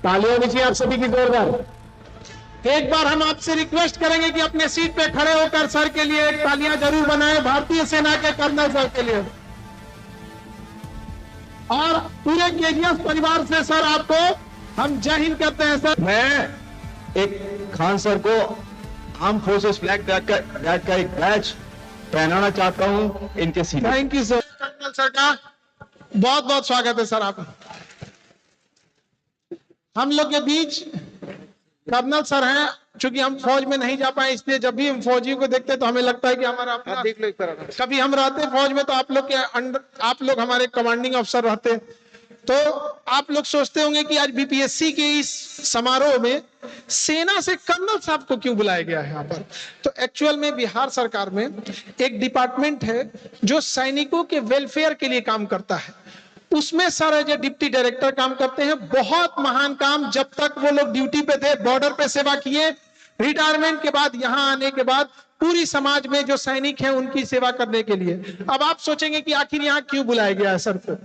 तालियां दीजिए आप सभी की जोरदार। एक बार हम आपसे रिक्वेस्ट करेंगे कि अपने सीट पे खड़े होकर सर के लिए एक तालियां जरूर बनाएं, भारतीय सेना के कर्नल सर के लिए। और पूरे केजीएफ परिवार से सर आपको हम जय हिंद कहते हैं सर। मैं एक खान सर को आर्म फोर्सेस फ्लैग का एक बैच पहनाना चाहता हूं इनके सीने। Thank you sir. Colonel sir का बहुत बहुत स्वागत है सर। आप हम लोग के बीच कर्नल सर हैं। चूंकि हम फौज में नहीं जा पाए, इसलिए जब भी हम फौजियों को देखते हैं तो हमें लगता है कि हमारा अपना देख लो एक तरह। कभी हम रहते फौज में तो आप लोग के अंडर, आप लोग हमारे कमांडिंग अफसर रहते, तो आप लोग सोचते होंगे कि आज बीपीएससी के इस समारोह में सेना से कर्नल साहब को क्यों बुलाया गया है यहाँ पर। तो एक्चुअल में बिहार सरकार में एक डिपार्टमेंट है जो सैनिकों के वेलफेयर के लिए काम करता है। उसमें sir as a deputy director काम करते हैं। बहुत महान काम, जब तक वो लोग ड्यूटी पे थे बॉर्डर पे सेवा किए, रिटायरमेंट के बाद यहाँ आने के बाद पूरी समाज में जो सैनिक हैं उनकी सेवा करने के लिए। अब आप सोचेंगे कि आखिर यहाँ क्यों बुलाया गया है सर को।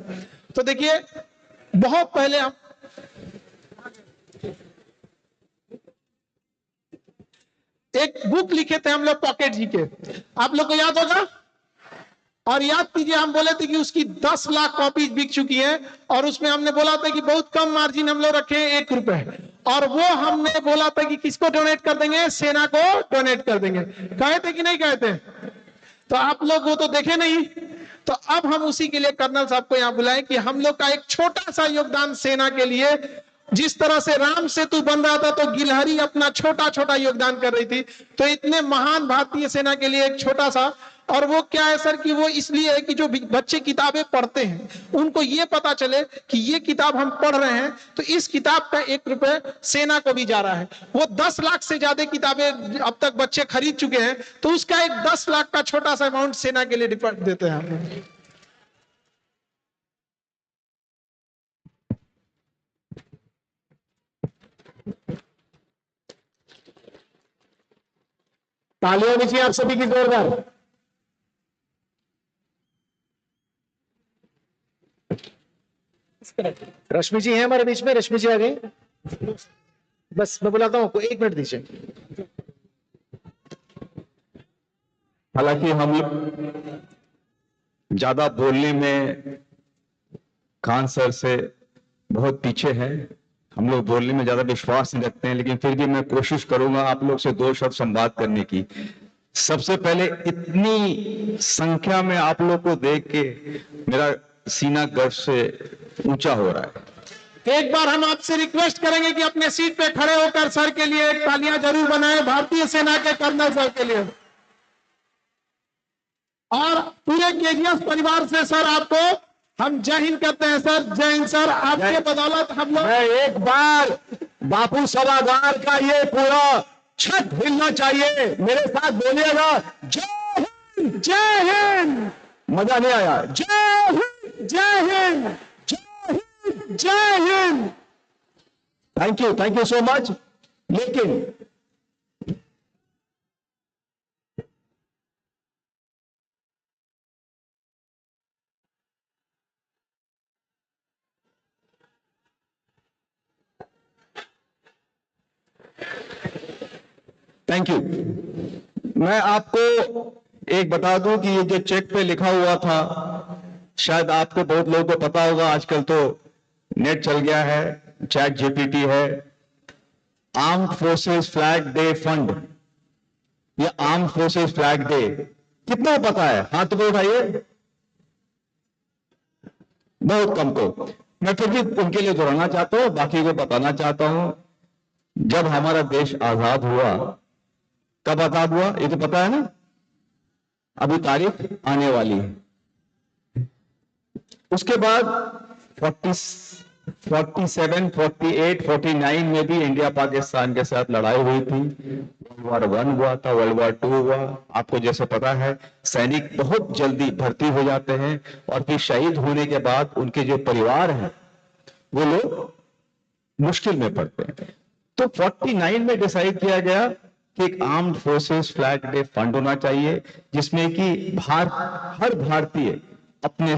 तो देखिए, बहुत पहले हम एक बुक लिखे थे हम लोग पॉकेट जी के, आप लोग को याद होगा। और याद कीजिए, हम बोले थे कि उसकी 10 लाख कॉपीज बिक चुकी है और उसमें हमने बोला था कि बहुत कम मार्जिन हम लोग रखे 1 रुपए, और वो हमने बोला था कि किसको डोनेट कर देंगे, सेना को डोनेट कर देंगे। कहे थे कि नहीं कहे थे? तो आप लोग वो तो देखे नहीं। तो अब हम उसी के लिए कर्नल साहब को यहाँ बुलाए कि हम लोग का एक छोटा सा योगदान सेना के लिए, जिस तरह से राम सेतु बन रहा था तो गिलहरी अपना छोटा छोटा योगदान कर रही थी, तो इतने महान भारतीय सेना के लिए एक छोटा सा। और वो क्या है सर कि वो इसलिए है कि जो बच्चे किताबें पढ़ते हैं उनको ये पता चले कि ये किताब हम पढ़ रहे हैं, तो इस किताब का 1 रुपए सेना को भी जा रहा है। वो 10 लाख से ज्यादा किताबें अब तक बच्चे खरीद चुके हैं, तो उसका एक 10 लाख का छोटा सा अमाउंट सेना के लिए डिफर देते हैं। तालियां दीजिए आप सभी की जोरदार। रश्मि जी हैं हमारे बीच में, रश्मि जी आ गई। बस मैं बुलाता हूँ, 1 मिनट दीजिए। हालांकि हम ज्यादा बोलने में खान सर से बहुत पीछे हैं, हम लोग बोलने में ज्यादा विश्वास नहीं रखते हैं, लेकिन फिर भी मैं कोशिश करूंगा आप लोग से 2 शब्द संवाद करने की। सबसे पहले, इतनी संख्या में आप लोग को देख के मेरा सीना गर्व से ऊंचा हो रहा है। एक बार हम आपसे रिक्वेस्ट करेंगे कि अपने सीट पे खड़े होकर सर के लिए एक तालियां जरूर बनाएं, भारतीय सेना के कर्नल सर के लिए। और पूरे केजीएफ परिवार से सर आपको हम जय हिंद कहते हैं सर। जय हिंद सर, आपके बदौलत हम लोग। मैं एक बार बापू सभागार का ये पूरा छत हिलना चाहिए, मेरे साथ बोलिएगा, जय हिंद। जय हिंद। मजा नहीं आया? जय हिंद, जय हिंद, जय हिंद, जय Hind. Thank you so much. लेकिन थैंक यू। मैं आपको एक बता दूं कि ये जो चेक पे लिखा हुआ था, शायद आपको बहुत लोगों को पता होगा, आजकल तो नेट चल गया है, चैट जीपीटी है, armed forces flag day fund, ये आर्म्ड फोर्सेस फ्लैग डे कितना पता है? हाथ तो उठाइए। बहुत कम को। मैं फिर भी उनके लिए दोहराना चाहता हूं, बाकी को बताना चाहता हूं, जब हमारा देश आजाद हुआ, कब आजाद हुआ ये तो पता है ना, अभी तारीख आने वाली है। उसके बाद 47, 48, 49 में भी इंडिया पाकिस्तान के साथ लड़ाई हुई थी। World War I हुआ था, World War II हुआ। आपको जैसे पता है, सैनिक बहुत जल्दी भर्ती हो जाते हैं और फिर शहीद होने के बाद उनके जो परिवार हैं वो लोग मुश्किल में पड़ते हैं। तो 49 में डिसाइड किया गया कि एक armed forces flag day fund होना चाहिए, जिसमें कि हर भारतीय अपने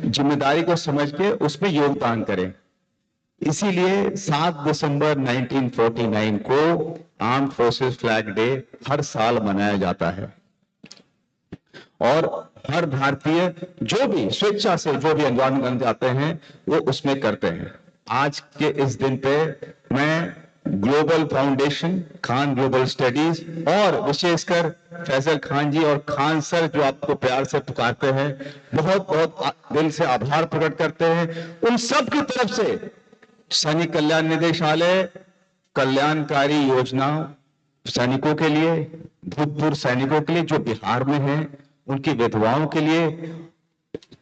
जिम्मेदारी को समझ के उसमें योगदान करें। इसीलिए 7 दिसंबर 1949 को आर्म्ड फोर्सेस फ्लैग डे हर साल मनाया जाता है और हर भारतीय जो भी स्वेच्छा से जो भी अंजाम बन जाते हैं वो उसमें करते हैं। आज के इस दिन पे मैं global foundation, Khan global studies और विशेषकर फैजल खान जी और खान सर जो आपको प्यार से पुकारते हैं, बहुत बहुत दिल से आभार प्रकट करते हैं। उन सब की तरफ से सैनिक कल्याण निदेशालय कल्याणकारी योजना सैनिकों के लिए, भूतपूर्व सैनिकों के लिए जो बिहार में हैं, उनकी विधवाओं के लिए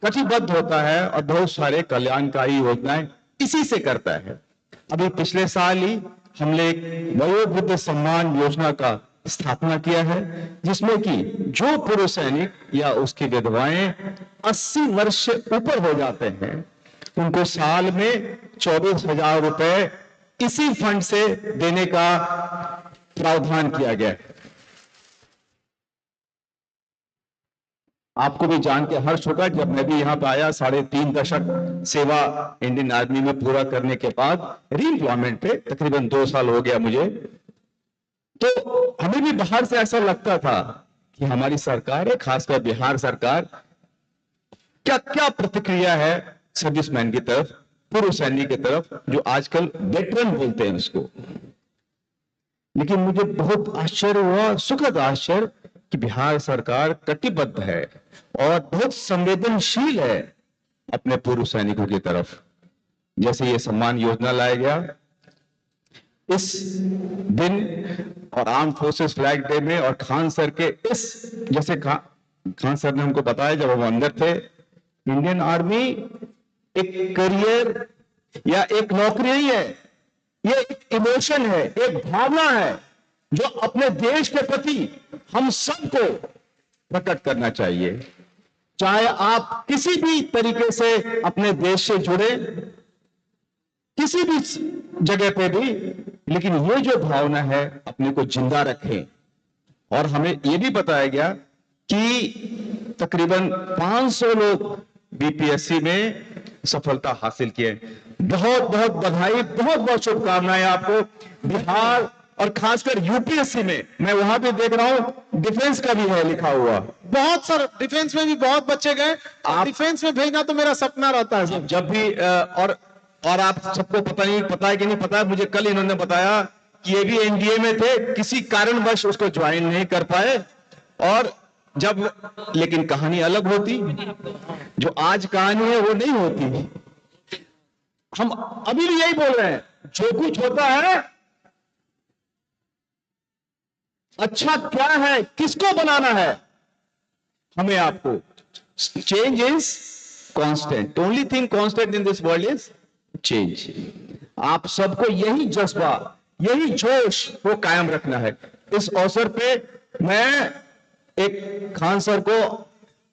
कटिबद्ध होता है और बहुत सारे कल्याणकारी योजनाएं इसी से करता है। अभी पिछले साल ही हमने एक वयोवृद्ध सम्मान योजना का स्थापना किया है, जिसमें कि जो पूर्व सैनिक या उसकी विधवाएं 80 वर्ष से ऊपर हो जाते हैं, उनको साल में 24,000 रुपए इसी फंड से देने का प्रावधान किया गया है। आपको भी जान के हर्ष होगा, जब मैं भी यहाँ पे आया 3.5 दशक सेवा इंडियन आर्मी में पूरा करने के बाद रीएम्प्लॉयमेंट पे तकरीबन 2 साल हो गया मुझे, तो हमें भी बाहर से ऐसा लगता था कि हमारी सरकार है, खासकर बिहार सरकार, क्या क्या प्रतिक्रिया है सर्विसमैन की तरफ, पूर्व सैनिक की तरफ, जो आजकल वेटरन बोलते हैं उसको। लेकिन मुझे बहुत आश्चर्य हुआ, सुखद आश्चर्य, कि बिहार सरकार कटिबद्ध है और बहुत संवेदनशील है अपने पूर्व सैनिकों की तरफ। जैसे ये सम्मान योजना लाया गया इस दिन और आर्म फोर्सेस फ्लैग डे में, और खान सर के इस, जैसे खान सर ने हमको बताया जब हम अंदर थे, इंडियन आर्मी एक करियर या एक नौकरी नहीं है, ये एक इमोशन है, एक भावना है जो अपने देश के प्रति हम सबको प्रकट करना चाहिए। चाहे आप किसी भी तरीके से अपने देश से जुड़े, किसी भी जगह पे भी, लेकिन ये जो भावना है अपने को जिंदा रखें। और हमें ये भी बताया गया कि तकरीबन 500 लोग बीपीएससी में सफलता हासिल किए। बहुत बहुत बधाई, बहुत बहुत शुभकामनाएं आपको। बिहार और खासकर यूपीएससी में मैं वहां भी देख रहा हूं, डिफेंस का भी है लिखा हुआ, बहुत सर, डिफेंस में भी बहुत बच्चे गए। डिफेंस में भेजना तो मेरा सपना रहता है सर। जब भी और आप सबको पता है कि नहीं पता है, मुझे कल इन्होंने बताया कि ये भी एनडीए में थे, किसी कारणवश उसको ज्वाइन नहीं कर पाए। और जब, लेकिन कहानी अलग होती, जो आज कहानी है वो नहीं होती। हम अभी भी यही बोल रहे हैं, जो कुछ होता है अच्छा क्या है, किसको बनाना है, हमें आपको। Change is constant, only thing constant in this world is change. आप सबको यही जज्बा, यही जोश वो कायम रखना है। इस अवसर पे मैं एक खान सर को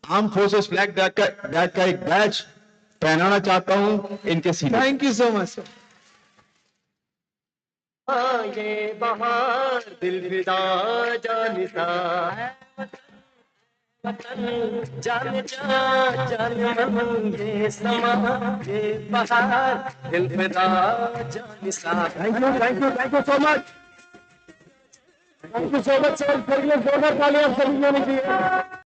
आर्म फोर्सेस फ्लैग डे का एक बैच पहनाना चाहता हूं इनके सीने। Thank you so much sir. ये बहार दिल फिदा जानिसा, जान जा जान मन ये समा, ये बहार दिल फिदा जानिसा। Thank you so much. Thank you so much sir. जोरदार तालियां सभी को चाहिए।